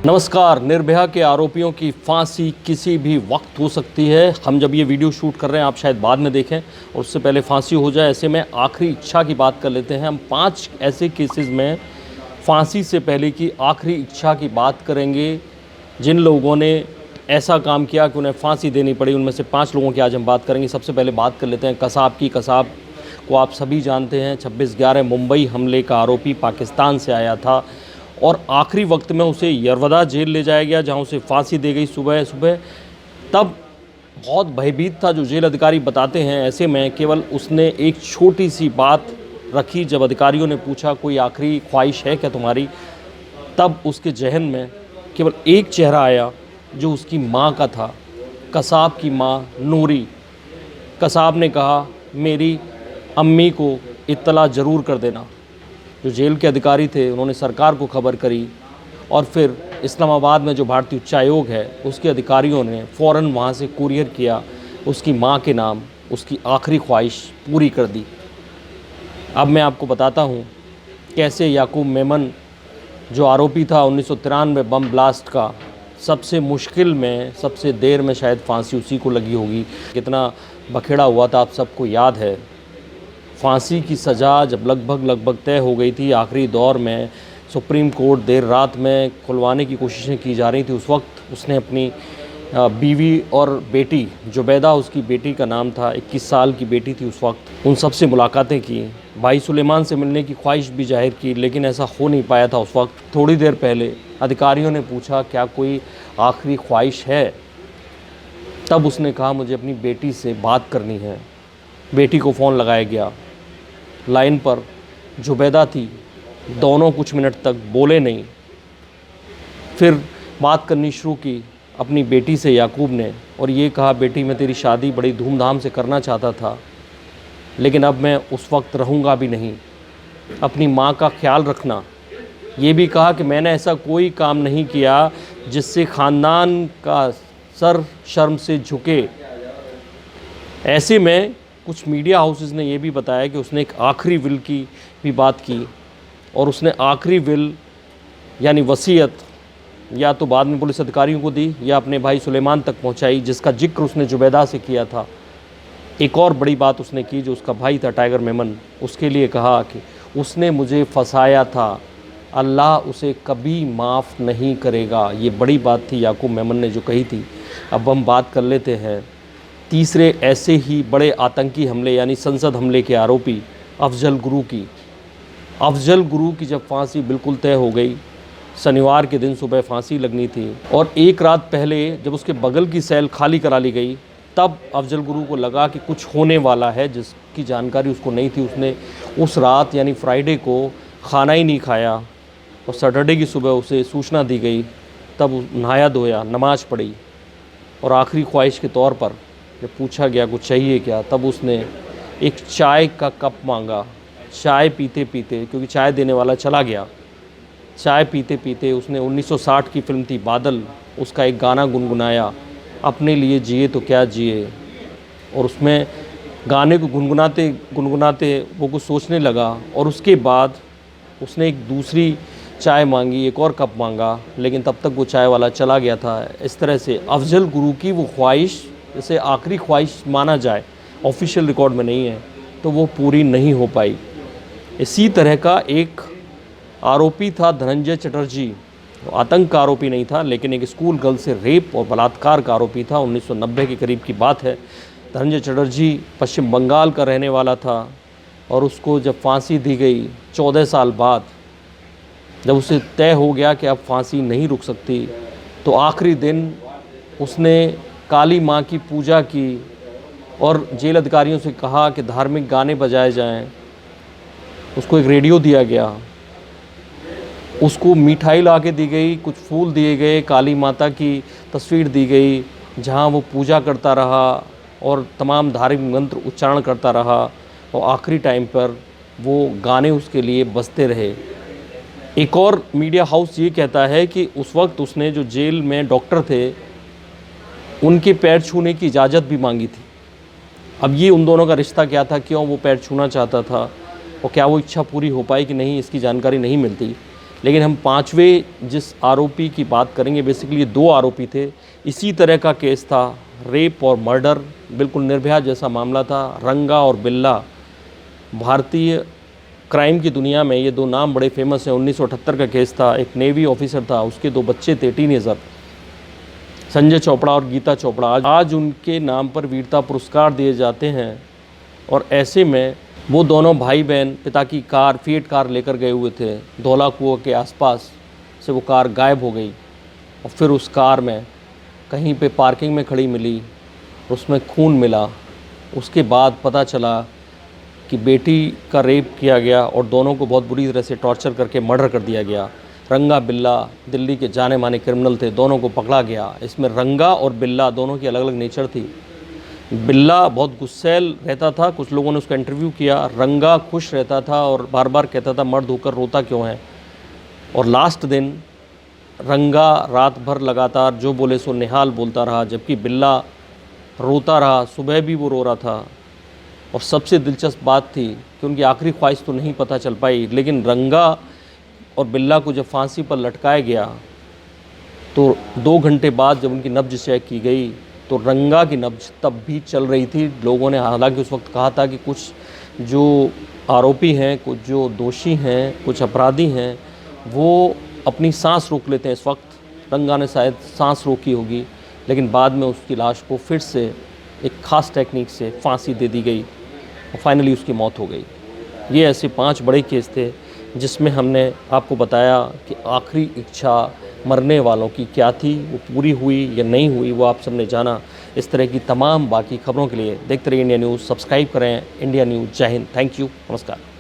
नमस्कार। निर्भया के आरोपियों की फांसी किसी भी वक्त हो सकती है। हम जब ये वीडियो शूट कर रहे हैं आप शायद बाद में देखें और उससे पहले फांसी हो जाए। ऐसे में आखिरी इच्छा की बात कर लेते हैं। हम 5 ऐसे केसेस में फांसी से पहले की आखिरी इच्छा की बात करेंगे जिन लोगों ने ऐसा काम किया कि उन्हें फांसी देनी पड़ी। उनमें से 5 लोगों की आज हम बात करेंगे। सबसे पहले बात कर लेते हैं कसाब की। कसाब को आप सभी जानते हैं। 26/11 मुंबई हमले का आरोपी पाकिस्तान से आया था और आखिरी वक्त में उसे यरवदा जेल ले जाया गया जहां उसे फांसी दी गई सुबह सुबह। तब बहुत भयभीत था जो जेल अधिकारी बताते हैं। ऐसे में केवल उसने एक छोटी सी बात रखी। जब अधिकारियों ने पूछा कोई आखिरी ख्वाहिश है क्या तुम्हारी, तब उसके जहन में केवल एक चेहरा आया जो उसकी माँ का था, कसाब की माँ नूरी। कसाब ने कहा मेरी अम्मी को इत्तला ज़रूर कर देना। जो जेल के अधिकारी थे उन्होंने सरकार को खबर करी और फिर इस्लामाबाद में जो भारतीय उच्चायोग है उसके अधिकारियों ने फ़ौरन वहाँ से कुरियर किया उसकी माँ के नाम उसकी आखिरी ख्वाहिश पूरी कर दी। अब मैं आपको बताता हूँ कैसे याकूब मेमन जो आरोपी था 1993 बम ब्लास्ट का, सबसे मुश्किल में सबसे देर में शायद फांसी उसी को लगी होगी। कितना बखेड़ा हुआ था आप सबको याद है। फांसी की सज़ा जब लगभग तय हो गई थी, आखिरी दौर में सुप्रीम कोर्ट देर रात में खुलवाने की कोशिशें की जा रही थी, उस वक्त उसने अपनी बीवी और बेटी जुबैदा, उसकी बेटी का नाम था, 21 साल की बेटी थी उस वक्त, उन सब से मुलाकातें की। भाई सुलेमान से मिलने की ख्वाहिश भी जाहिर की, लेकिन ऐसा हो नहीं पाया था उस वक्त। थोड़ी देर पहले अधिकारियों ने पूछा क्या कोई आखिरी ख्वाहिश है, तब उसने कहा मुझे अपनी बेटी से बात करनी है। बेटी को फ़ोन लगाया गया। लाइन पर जुबैदा थी। दोनों कुछ मिनट तक बोले नहीं। फिर बात करनी शुरू की अपनी बेटी से याकूब ने और ये कहा बेटी मैं तेरी शादी बड़ी धूमधाम से करना चाहता था, लेकिन अब मैं उस वक्त रहूँगा भी नहीं। अपनी माँ का ख्याल रखना। ये भी कहा कि मैंने ऐसा कोई काम नहीं किया जिससे ख़ानदान का सर शर्म से झुके। ऐसे में कुछ मीडिया हाउसेस ने यह भी बताया कि उसने एक आखिरी विल की भी बात की और उसने आखिरी विल यानी वसीयत या तो बाद में पुलिस अधिकारियों को दी या अपने भाई सुलेमान तक पहुंचाई, जिसका जिक्र उसने जुबैदा से किया था। एक और बड़ी बात उसने की जो उसका भाई था टाइगर मेमन, उसके लिए कहा कि उसने मुझे फंसाया था, अल्लाह उसे कभी माफ़ नहीं करेगा। ये बड़ी बात थी याकूब मेमन ने जो कही थी। अब हम बात कर लेते हैं तीसरे ऐसे ही बड़े आतंकी हमले यानी संसद हमले के आरोपी अफजल गुरु की। अफजल गुरु की जब फांसी बिल्कुल तय हो गई, शनिवार के दिन सुबह फांसी लगनी थी और एक रात पहले जब उसके बगल की सेल खाली करा ली गई, तब अफजल गुरु को लगा कि कुछ होने वाला है जिसकी जानकारी उसको नहीं थी। उसने उस रात यानी फ्राइडे को खाना ही नहीं खाया और सैटरडे की सुबह उसे सूचना दी गई। तब नहाया धोया, नमाज़ पढ़ी और आखिरी ख्वाहिश के तौर पर जब पूछा गया कुछ चाहिए क्या, तब उसने एक चाय का कप मांगा। चाय पीते पीते, क्योंकि चाय देने वाला चला गया, चाय पीते पीते उसने 1960 की फिल्म थी बादल, उसका एक गाना गुनगुनाया, अपने लिए जिए तो क्या जिए। और उसमें गाने को गुनगुनाते गुनगुनाते वो कुछ सोचने लगा और उसके बाद उसने एक दूसरी चाय मांगी, एक और कप मांगा, लेकिन तब तक वो चाय वाला चला गया था। इस तरह से अफजल गुरु की वो ख्वाहिश, जैसे आखिरी ख्वाहिश माना जाए, ऑफिशियल रिकॉर्ड में नहीं है, तो वो पूरी नहीं हो पाई। इसी तरह का एक आरोपी था धनंजय चटर्जी। वो आतंक का आरोपी नहीं था, लेकिन एक स्कूल गर्ल से रेप और बलात्कार का आरोपी था। 1990 के करीब की बात है। धनंजय चटर्जी पश्चिम बंगाल का रहने वाला था और उसको जब फांसी दी गई 14 साल बाद, जब उसे तय हो गया कि अब फांसी नहीं रुक सकती, तो आखिरी दिन उसने काली माँ की पूजा की और जेल अधिकारियों से कहा कि धार्मिक गाने बजाए जाएं। उसको एक रेडियो दिया गया, उसको मिठाई ला के दी गई, कुछ फूल दिए गए, काली माता की तस्वीर दी गई जहाँ वो पूजा करता रहा और तमाम धार्मिक मंत्र उच्चारण करता रहा और आखिरी टाइम पर वो गाने उसके लिए बजते रहे। एक और मीडिया हाउस ये कहता है कि उस वक्त उसने जो जेल में डॉक्टर थे उनके पैर छूने की इजाज़त भी मांगी थी। अब ये उन दोनों का रिश्ता क्या था, क्यों वो पैर छूना चाहता था और क्या वो इच्छा पूरी हो पाई कि नहीं, इसकी जानकारी नहीं मिलती। लेकिन हम पांचवें जिस आरोपी की बात करेंगे, बेसिकली ये 2 आरोपी थे। इसी तरह का केस था, रेप और मर्डर, बिल्कुल निर्भया जैसा मामला था। रंगा और बिल्ला, भारतीय क्राइम की दुनिया में ये 2 नाम बड़े फेमस हैं। 1978 का केस था, एक नेवी ऑफिसर था, उसके 2 बच्चे थे टीनेजर, संजय चोपड़ा और गीता चोपड़ा। आज उनके नाम पर वीरता पुरस्कार दिए जाते हैं। और ऐसे में वो दोनों भाई बहन पिता की कार, फिएट कार लेकर गए हुए थे। धौला कुआं के आसपास से वो कार गायब हो गई और फिर उस कार में कहीं पे पार्किंग में खड़ी मिली, उसमें खून मिला। उसके बाद पता चला कि बेटी का रेप किया गया और दोनों को बहुत बुरी तरह से टॉर्चर करके मर्डर कर दिया गया। रंगा बिल्ला दिल्ली के जाने माने क्रिमिनल थे, दोनों को पकड़ा गया। इसमें रंगा और बिल्ला दोनों की अलग अलग नेचर थी। बिल्ला बहुत गुस्सैल रहता था, कुछ लोगों ने उसका इंटरव्यू किया। रंगा खुश रहता था और बार बार कहता था मर्द होकर रोता क्यों है। और लास्ट दिन रंगा रात भर लगातार जो बोले सो निहाल बोलता रहा, जबकि बिल्ला रोता रहा, सुबह भी वो रो रहा था। और सबसे दिलचस्प बात थी कि उनकी आखिरी ख्वाहिश तो नहीं पता चल पाई, लेकिन रंगा और बिल्ला को जब फांसी पर लटकाया गया तो 2 घंटे बाद जब उनकी नब्ज चेक की गई तो रंगा की नब्ज तब भी चल रही थी। लोगों ने हालांकि उस वक्त कहा था कि कुछ जो आरोपी हैं, कुछ जो दोषी हैं, कुछ अपराधी हैं, वो अपनी सांस रोक लेते हैं। इस वक्त रंगा ने शायद सांस रोकी होगी, लेकिन बाद में उसकी लाश को फिर से एक ख़ास टेक्निक से फांसी दे दी गई और फाइनली उसकी मौत हो गई। ये ऐसे 5 बड़े केस थे जिसमें हमने आपको बताया कि आखिरी इच्छा मरने वालों की क्या थी, वो पूरी हुई या नहीं हुई, वो आप सबने जाना। इस तरह की तमाम बाकी खबरों के लिए देखते रहिए इंडिया न्यूज़, सब्सक्राइब करें इंडिया न्यूज़। जय हिंद, थैंक यू, नमस्कार।